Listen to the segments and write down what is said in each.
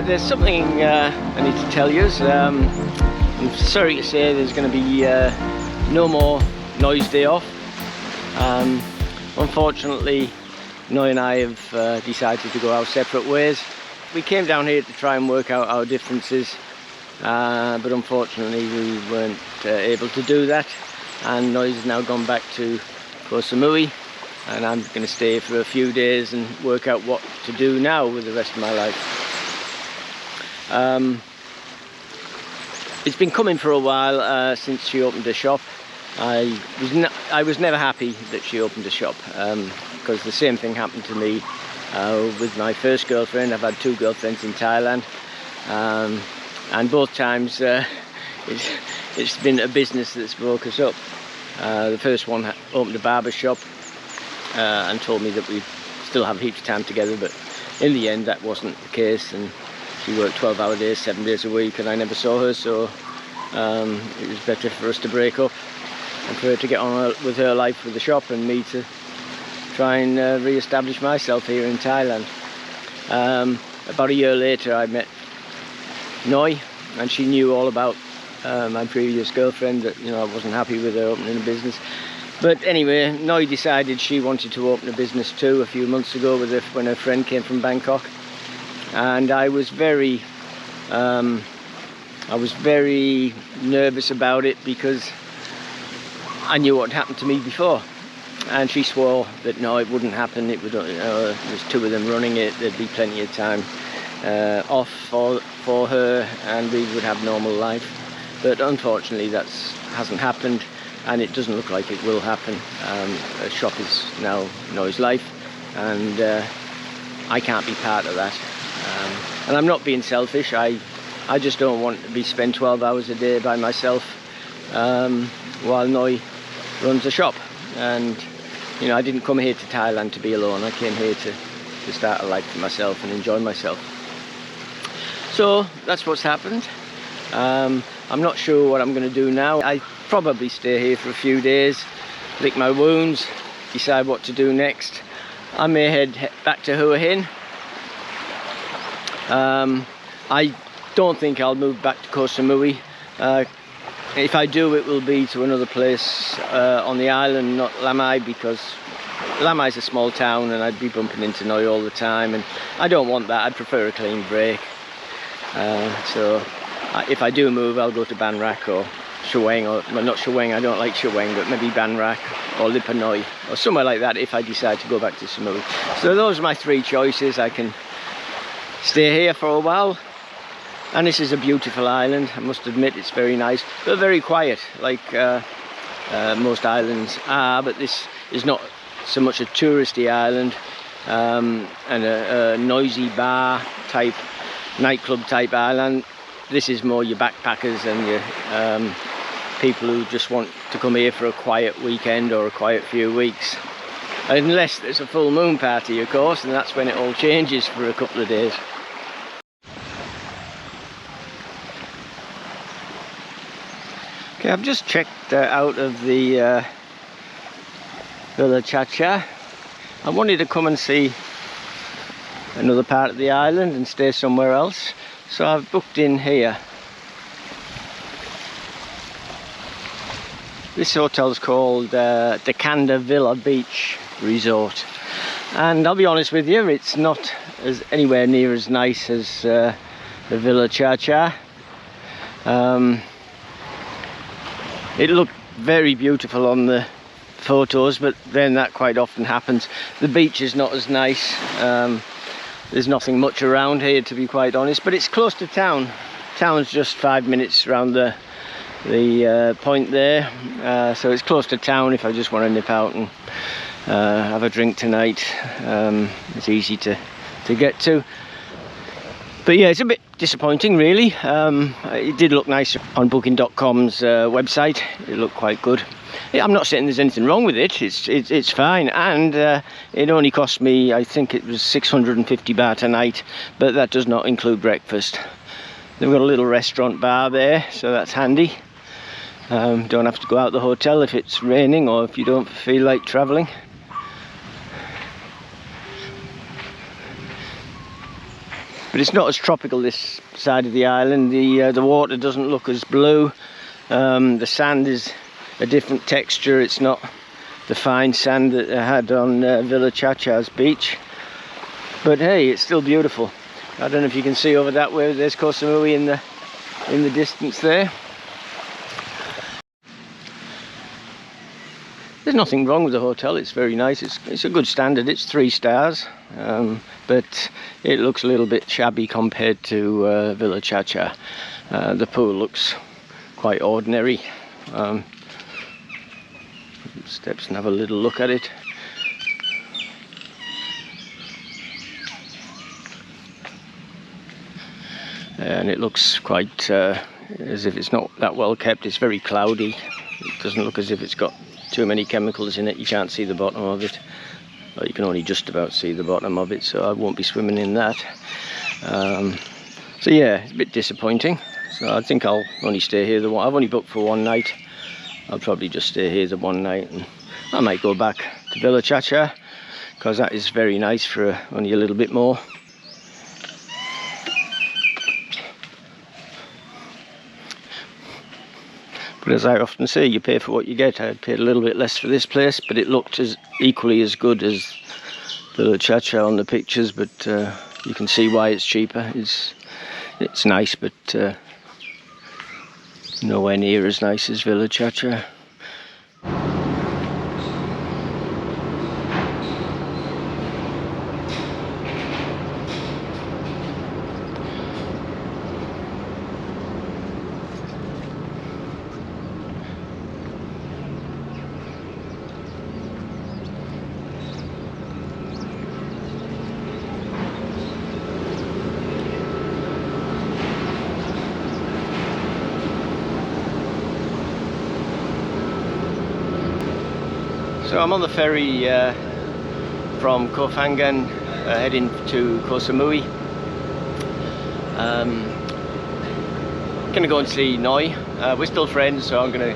there's something I need to tell you. I'm sorry to say there's going to be no more Noy'S Day off. Unfortunately, Noy and I have decided to go our separate ways. We came down here to try and work out our differences, but unfortunately we weren't able to do that, and Noy's has now gone back to Koh Samui, and I'm going to stay for a few days and work out what to do now with the rest of my life. It's been coming for a while since she opened a shop. I was never happy that she opened a shop, because the same thing happened to me with my first girlfriend. I've had two girlfriends in Thailand, and both times it's been a business that's broke us up. The first one opened a barber shop and told me that we'd still have heaps of time together, but in the end that wasn't the case, and she worked 12-hour days, 7 days a week, and I never saw her, so it was better for us to break up and for her to get on with her life with the shop, and me to try and re-establish myself here in Thailand. About a year later I met Noy, and she knew all about my previous girlfriend, that I wasn't happy with her opening a business. But anyway, Noy decided she wanted to open a business too a few months ago when her friend came from Bangkok, and I was very nervous about it because I knew what happened to me before, and she swore that no, it wouldn't happen. It would, there's two of them running it. There'd be plenty of time off for her, and we would have normal life. But unfortunately, that hasn't happened, and it doesn't look like it will happen. A shop is now Noy's life, and I can't be part of that. And I'm not being selfish. I just don't want to be spent 12 hours a day by myself while Noy runs a shop. And I didn't come here to Thailand to be alone. I came here to start a life for myself and enjoy myself. So that's what's happened. I'm not sure what I'm going to do now. I probably stay here for a few days, lick my wounds, decide what to do next. I may head back to Hua Hin. I don't think I'll move back to Koh Samui. If I do, it will be to another place on the island, not Lamai, because Lamai is a small town and I'd be bumping into Noy all the time, and I don't want that. I'd prefer a clean break. So if I do move, I'll go to Ban Rak or Shaweng, or well, not Shaweng, I don't like Shaweng, but maybe Ban Rak or Lipa Noi or somewhere like that if I decide to go back to Samui. So those are my three choices. I can stay here for a while, and this is a beautiful island. I must admit, it's very nice, but very quiet, like most islands are. But this is not so much a touristy island, and a noisy bar type, nightclub type island. This is more your backpackers and your people who just want to come here for a quiet weekend or a quiet few weeks. Unless there's a full moon party, of course, and that's when it all changes for a couple of days. Okay, I've just checked out of the Villa Cha-Cha. I wanted to come and see another part of the island and stay somewhere else, so I've booked in here. This hotel's called the Kanda Villa Beach Resort, and I'll be honest with you, it's not anywhere near as nice as the Villa Cha-Cha. It looked very beautiful on the photos, but then that quite often happens. The beach is not as nice. There's nothing much around here, to be quite honest, but it's close to town. Town's just 5 minutes around the point there, so it's close to town if I just want to nip out and have a drink tonight. It's easy to get to. But yeah, it's a bit disappointing really. It did look nice on booking.com's website. It looked quite good. Yeah, I'm not saying there's anything wrong with it. It's fine, and it only cost me, I think it was 650 baht a night, but that does not include breakfast. They've got a little restaurant bar there, so that's handy. Don't have to go out the hotel if it's raining or if you don't feel like travelling. but it's not as tropical this side of the island. The water doesn't look as blue. The sand is a different texture. It's not the fine sand that I had on Villa Chacha's beach, but hey, it's still beautiful. I don't know if you can see over that way. There's Koh Samui in the distance there. There's nothing wrong with the hotel. It's very nice. It's a good standard. It's 3 stars, but it looks a little bit shabby compared to Villa Chacha. The pool looks quite ordinary. Steps and have a little look at it. And it looks quite as if it's not that well kept. It's very cloudy. It doesn't look as if it's got too many chemicals in it. You can't see the bottom of it. Well, you can only just about see the bottom of it, so I won't be swimming in that. So yeah, it's a bit disappointing. So I think I'll only stay here I've only booked for 1 night. I'll probably just stay here the 1 night, and I might go back to Villa Chacha because that is very nice for only a little bit more. But as I often say, you pay for what you get. I paid a little bit less for this place, but it looked equally as good as Villa Chacha on the pictures, but you can see why it's cheaper. It's nice, but nowhere near as nice as Villa Chacha. So I'm on the ferry from Koh Phangan heading to Koh Samui. Gonna go and see Noy. We're still friends, so I'm gonna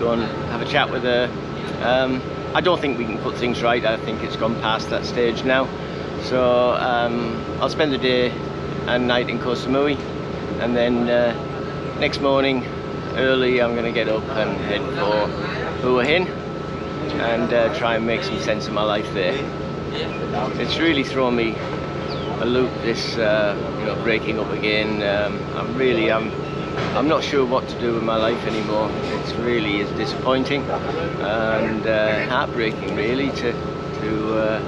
go and have a chat with her. I don't think we can put things right. I think it's gone past that stage now. So I'll spend the day and night in Koh Samui, and then next morning early I'm gonna get up and head for Hua Hin and try and make some sense of my life there. It's really thrown me a loop, this you know, breaking up again. I'm not sure what to do with my life anymore. It's really is disappointing and heartbreaking, really, for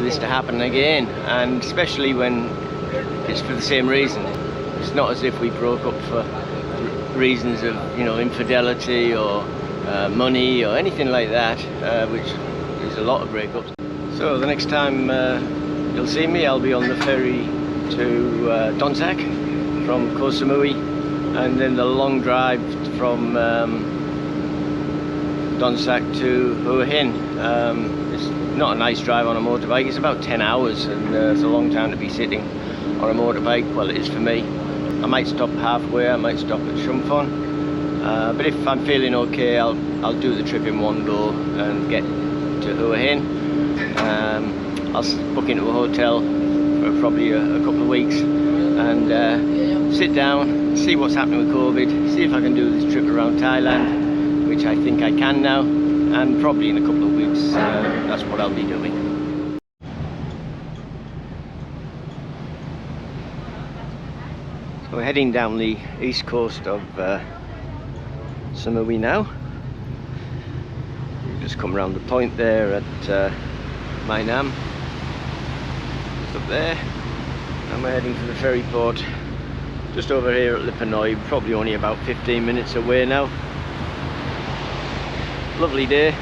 this to happen again, and especially when it's for the same reason. It's not as if we broke up for reasons of, you know, infidelity or money or anything like that, which is a lot of breakups. So the next time you'll see me, I'll be on the ferry to Donsak from Koh Samui, and then the long drive from Donsak to Hua Hin. It's not a nice drive on a motorbike. It's about 10 hours, and it's a long time to be sitting on a motorbike. Well, it is for me. I might stop halfway. I might stop at Shumphon. But if I'm feeling okay, I'll do the trip in one go and get to Hua Hin. I'll book into a hotel for probably a couple of weeks and sit down, see what's happening with COVID, see if I can do this trip around Thailand, which I think I can now, and probably in a couple of weeks that's what I'll be doing. So we're heading down the east coast of Samui now. We've just come around the point there at Mai Nam, just up there, and we're heading to the ferry port just over here at Lipa Noi, probably only about 15 minutes away now. Lovely day.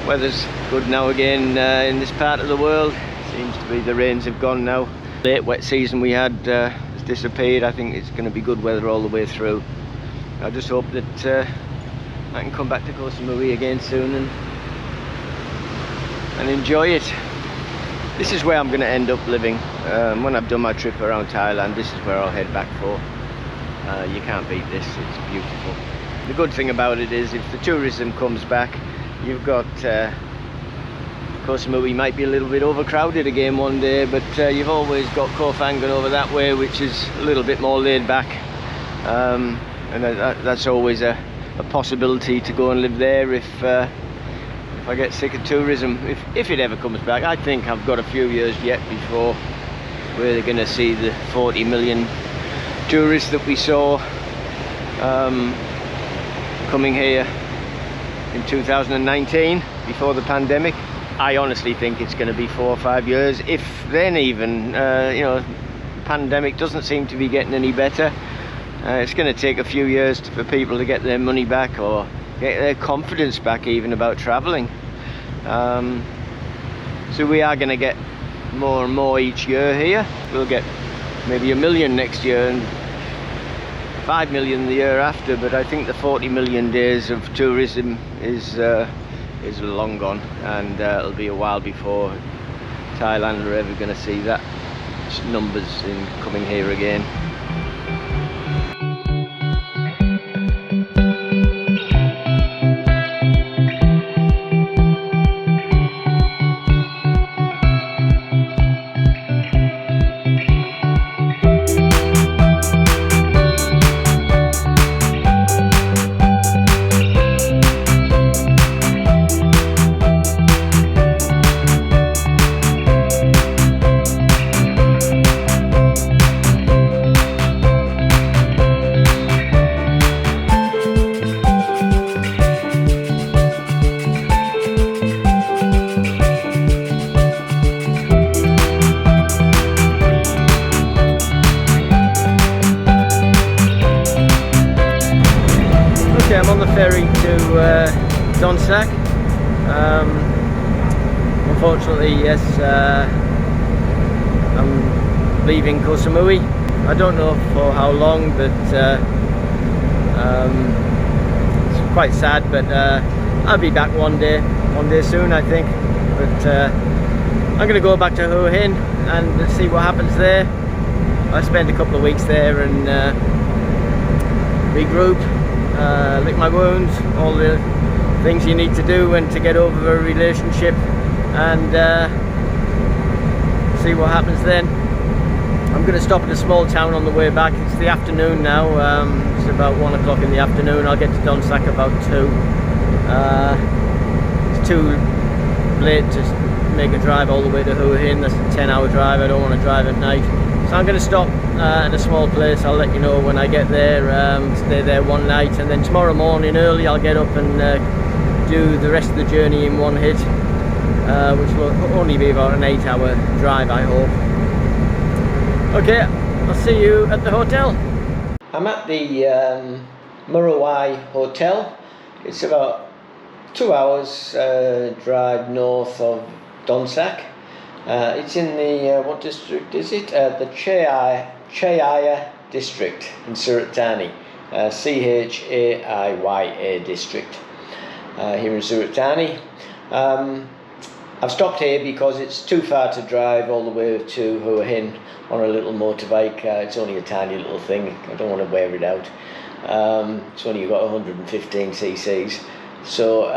Weather's good now again in this part of the world. Seems to be the rains have gone now. Late wet season we had has disappeared. I think it's going to be good weather all the way through. I just hope that I can come back to Koh Samui again soon and enjoy it. This is where I'm going to end up living. When I've done my trip around Thailand, this is where I'll head back for. You can't beat this, it's beautiful. The good thing about it is if the tourism comes back, you've got Koh Samui might be a little bit overcrowded again one day, but you've always got Koh Phangan over that way, which is a little bit more laid back, and that's always a possibility to go and live there if I get sick of tourism, if it ever comes back. I think I've got a few years yet before we're going to see the 40 million tourists that we saw coming here in 2019 before the pandemic. I honestly think it's going to be 4 or 5 years, if then even. You know, pandemic doesn't seem to be getting any better. It's going to take a few years for people to get their money back or get their confidence back even about travelling. So we are going to get more and more each year here. We'll get maybe 1 million next year and 5 million the year after, but I think the 40 million days of tourism is long gone, and it'll be a while before Thailand are ever going to see that numbers in coming here again. I'm on the ferry to Donsak. Unfortunately, yes, I'm leaving Koh Samui. I don't know for how long, but it's quite sad, but I'll be back one day soon, I think. But I'm going to go back to Hua Hin and see what happens there. I spent a couple of weeks there and regroup. Lick my wounds, all the things you need to do and to get over a relationship, and see what happens then. I'm going to stop at a small town on the way back. It's the afternoon now, it's about 1 o'clock in the afternoon. I'll get to Donsak about 2. It's too late to make a drive all the way to Hua Hin. That's a 10-hour drive. I don't want to drive at night. So I'm going to stop at a small place. I'll let you know when I get there, stay there one night, and then tomorrow morning early I'll get up and do the rest of the journey in one hit, which will only be about an 8-hour drive, I hope. Okay, I'll see you at the hotel. I'm at the Murawai Hotel. It's about 2 hours drive north of Donsak. It's in the, what district is it? The Chaiya district in Surat Thani, Chaiya district, here in Surat Thani. I've stopped here because it's too far to drive all the way to Hua Hin on a little motorbike. It's only a tiny little thing. I don't want to wear it out. It's only got 115 cc's. So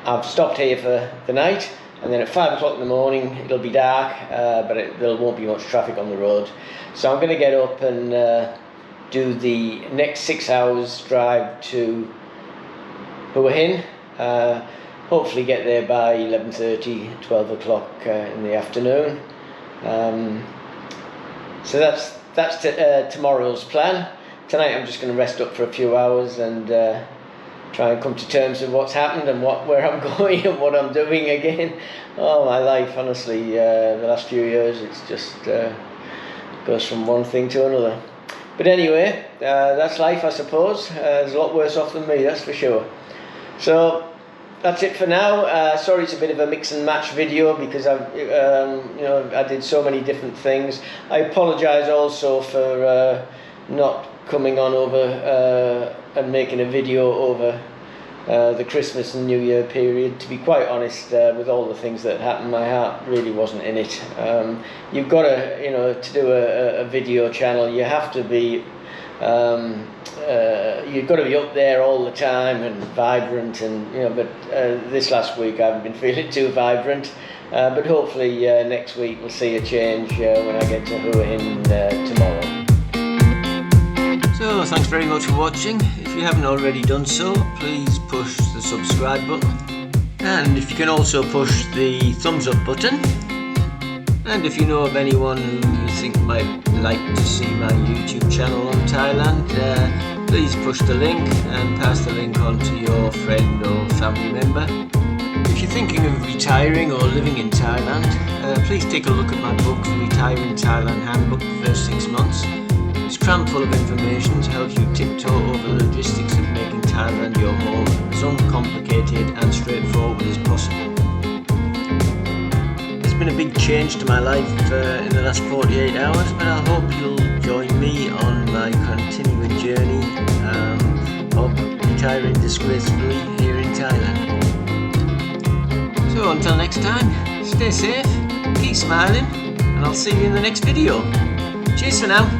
I've stopped here for the night. And then at 5 o'clock in the morning it'll be dark, but there won't be much traffic on the road. So I'm going to get up and do the next 6 hours drive to Hua Hin. Hopefully get there by 11:30, 12 o'clock in the afternoon. So that's tomorrow's plan. Tonight I'm just going to rest up for a few hours and try and come to terms with what's happened and where I'm going and what I'm doing again. Oh, my life, honestly, the last few years, it's just goes from one thing to another. But anyway, that's life, I suppose. There's a lot worse off than me, that's for sure. So that's it for now. Sorry, it's a bit of a mix and match video because I've, I did so many different things. I apologise also for not coming on over and making a video over the Christmas and New Year period. To be quite honest, with all the things that happened, my heart really wasn't in it. You've got to, to do a video channel, you have to be You've got to be up there all the time and vibrant, and but this last week I haven't been feeling too vibrant, but hopefully next week we'll see a change when I get to Hua Hin tomorrow. So thanks very much for watching. If you haven't already done so, please push the subscribe button, and if you can also push the thumbs up button. And if you know of anyone who you think might like to see my YouTube channel on Thailand, please push the link and pass the link on to your friend or family member. If you're thinking of retiring or living in Thailand, please take a look at my book, The Thailand Handbook, the first 6 months. It's crammed full of information to help you tiptoe over the logistics of making Thailand your home as uncomplicated and straightforward as possible. There's been a big change to my life in the last 48 hours, but I hope you'll join me on my continuing journey of retiring disgracefully here in Thailand. So until next time, stay safe, keep smiling, and I'll see you in the next video. Cheers for now.